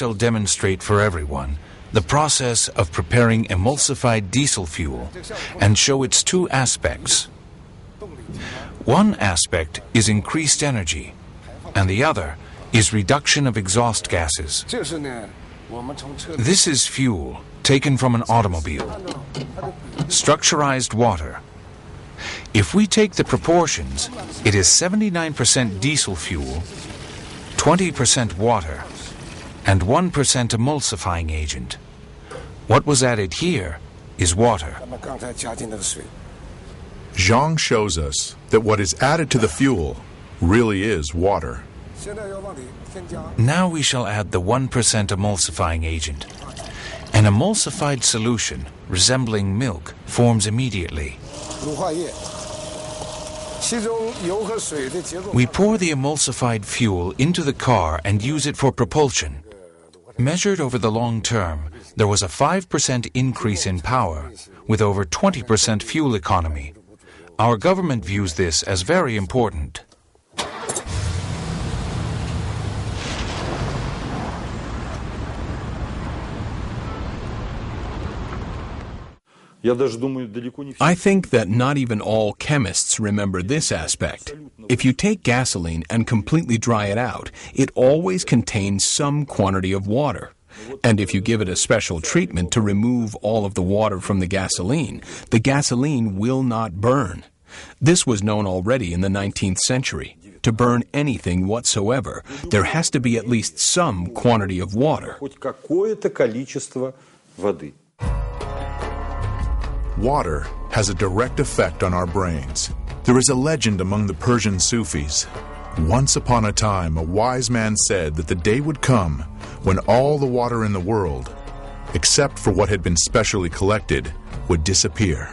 shall demonstrate for everyone the process of preparing emulsified diesel fuel and show its two aspects. One aspect is increased energy, and the other is reduction of exhaust gases. This is fuel taken from an automobile. Structurized water. If we take the proportions, it is 79% diesel fuel, 20% water, and 1% emulsifying agent. What was added here is water. Zhang shows us that what is added to the fuel really is water. Now we shall add the 1% emulsifying agent. An emulsified solution resembling milk forms immediately. We pour the emulsified fuel into the car and use it for propulsion. Measured over the long term, there was a 5% increase in power, with over 20% fuel economy. Our government views this as very important. I think that not even all chemists remember this aspect. If you take gasoline and completely dry it out, it always contains some quantity of water. And if you give it a special treatment to remove all of the water from the gasoline will not burn. This was known already in the 19th century. To burn anything whatsoever, there has to be at least some quantity of water. Water has a direct effect on our brains. There is a legend among the Persian Sufis. Once upon a time, a wise man said that the day would come when all the water in the world, except for what had been specially collected, would disappear.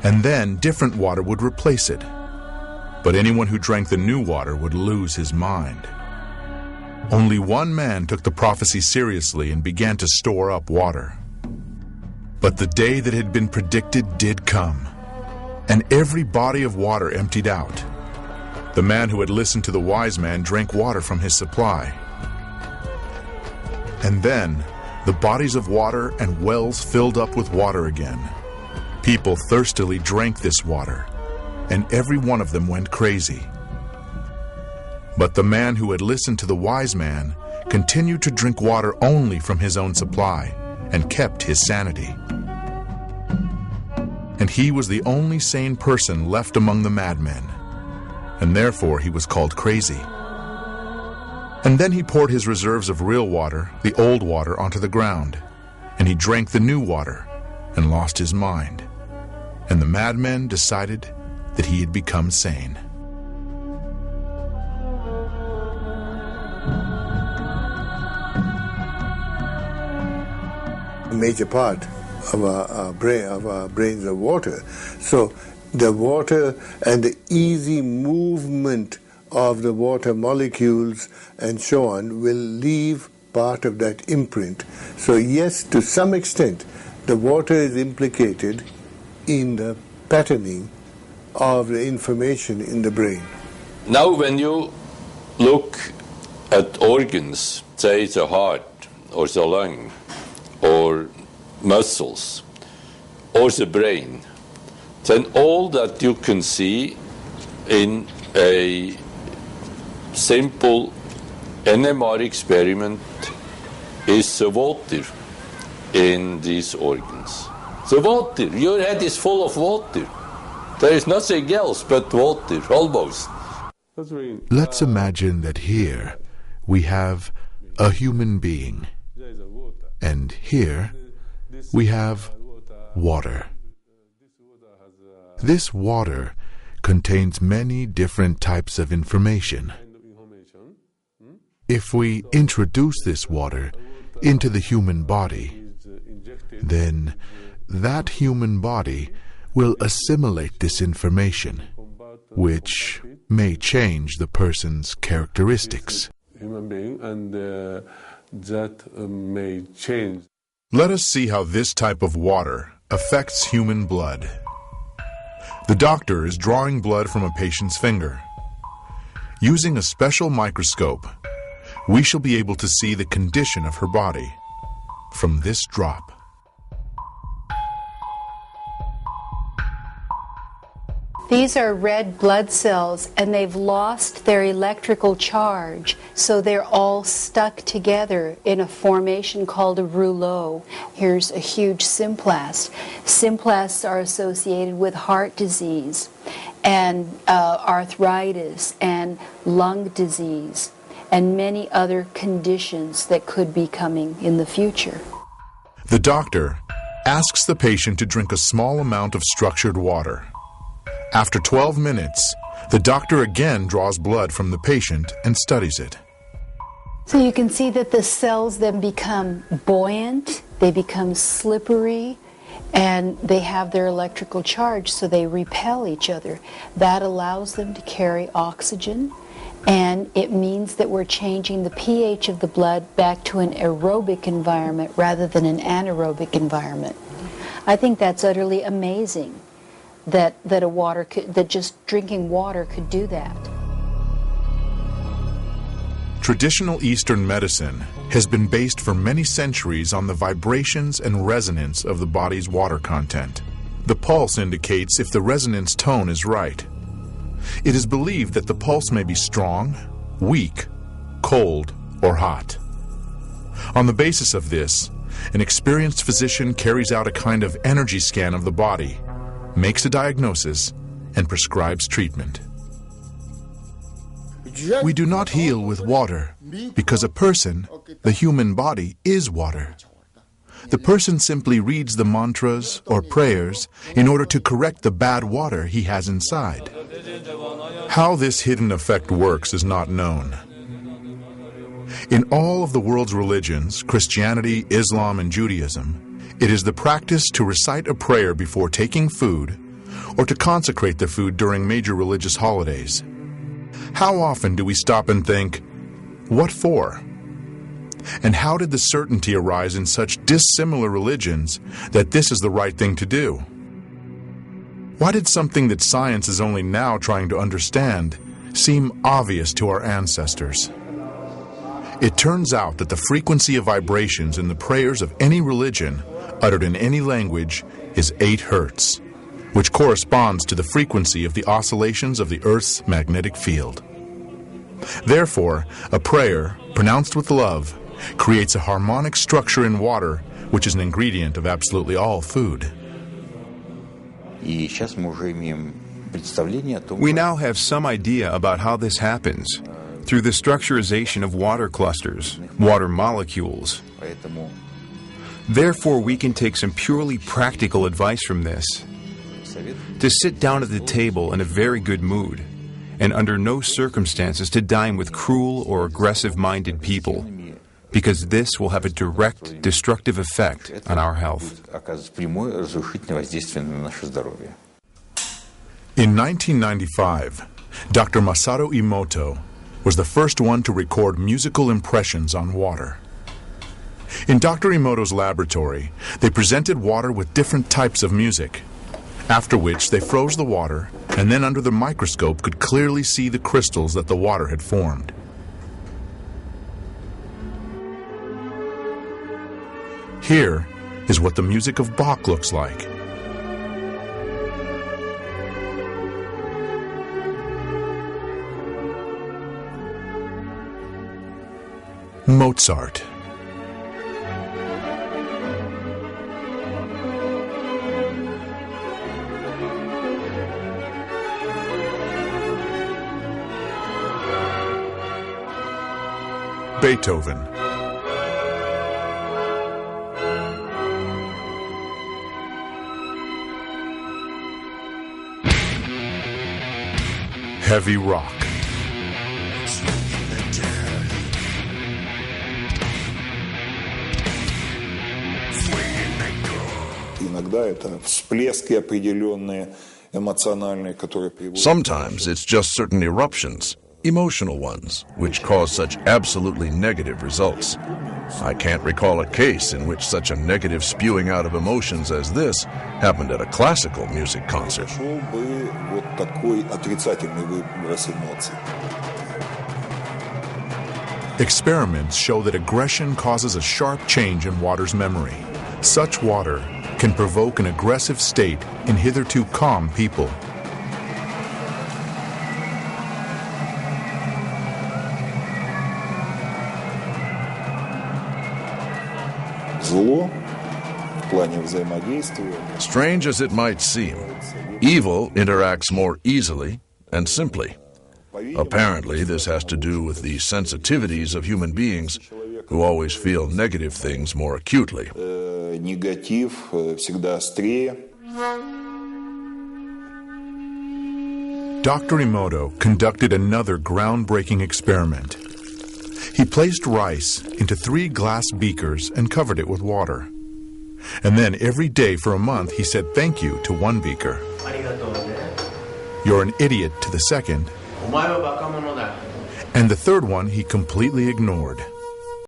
And then different water would replace it. But anyone who drank the new water would lose his mind. Only one man took the prophecy seriously and began to store up water. But the day that had been predicted did come, and every body of water emptied out. The man who had listened to the wise man drank water from his supply. And then the bodies of water and wells filled up with water again. People thirstily drank this water, and every one of them went crazy. But the man who had listened to the wise man continued to drink water only from his own supply and kept his sanity. And he was the only sane person left among the madmen, and therefore he was called crazy. And then he poured his reserves of real water, the old water, onto the ground, and he drank the new water and lost his mind. And the madmen decided that he had become sane. A major part of our brains are water. So the water and the easy movement of the water molecules and so on will leave part of that imprint. So yes, to some extent, the water is implicated in the patterning of the information in the brain. Now when you look at organs, say the heart or the lung or muscles or the brain, then all that you can see in a simple NMR experiment is the water in these organs. The water, your head is full of water. There is nothing else but water, almost. Let's imagine that here we have a human being, and here we have water. This water contains many different types of information. If we introduce this water into the human body, then that human body will assimilate this information, which may change the person's characteristics. Let us see how this type of water affects human blood. The doctor is drawing blood from a patient's finger. Using a special microscope, we shall be able to see the condition of her body from this drop. These are red blood cells, and they've lost their electrical charge, so they're all stuck together in a formation called a rouleau. Here's a huge symplast. Symplasts are associated with heart disease and arthritis and lung disease and many other conditions that could be coming in the future. The doctor asks the patient to drink a small amount of structured water. After 12 minutes, the doctor again draws blood from the patient and studies it. So you can see that the cells then become buoyant, they become slippery, and they have their electrical charge, so they repel each other. That allows them to carry oxygen, and it means that we're changing the pH of the blood back to an aerobic environment rather than an anaerobic environment. I think that's utterly amazing that just drinking water could do that. Traditional Eastern medicine has been based for many centuries on the vibrations and resonance of the body's water content. The pulse indicates if the resonance tone is right. It is believed that the pulse may be strong, weak, cold, or hot. On the basis of this, an experienced physician carries out a kind of energy scan of the body, makes a diagnosis, and prescribes treatment. We do not heal with water because a person, the human body, is water. The person simply reads the mantras or prayers in order to correct the bad water he has inside. How this hidden effect works is not known. In all of the world's religions, Christianity, Islam, and Judaism, it is the practice to recite a prayer before taking food or to consecrate the food during major religious holidays. How often do we stop and think, what for? And how did the certainty arise in such dissimilar religions that this is the right thing to do? Why did something that science is only now trying to understand seem obvious to our ancestors? It turns out that the frequency of vibrations in the prayers of any religion uttered in any language is 8 hertz, which corresponds to the frequency of the oscillations of the Earth's magnetic field. Therefore, a prayer, pronounced with love, creates a harmonic structure in water, which is an ingredient of absolutely all food. We now have some idea about how this happens through the structurization of water clusters, water molecules. Therefore, we can take some purely practical advice from this. To sit down at the table in a very good mood, and under no circumstances to dine with cruel or aggressive-minded people, because this will have a direct destructive effect on our health. In 1995, Dr. Masaru Emoto was the first one to record musical impressions on water. In Dr. Emoto's laboratory, they presented water with different types of music, after which they froze the water and then under the microscope could clearly see the crystals that the water had formed. Here is what the music of Bach looks like. Mozart. Beethoven. Heavy rock. Sometimes it's just certain eruptions, emotional ones, which cause such absolutely negative results. I can't recall a case in which such a negative spewing out of emotions as this happened at a classical music concert. Experiments show that aggression causes a sharp change in water's memory. Such water can provoke an aggressive state in hitherto calm people. Strange as it might seem, evil interacts more easily and simply. Apparently, this has to do with the sensitivities of human beings who always feel negative things more acutely. Dr. Emoto conducted another groundbreaking experiment. He placed rice into 3 glass beakers and covered it with water. And then every day for a month he said thank you to one beaker. You're an idiot to the second. And the third one he completely ignored.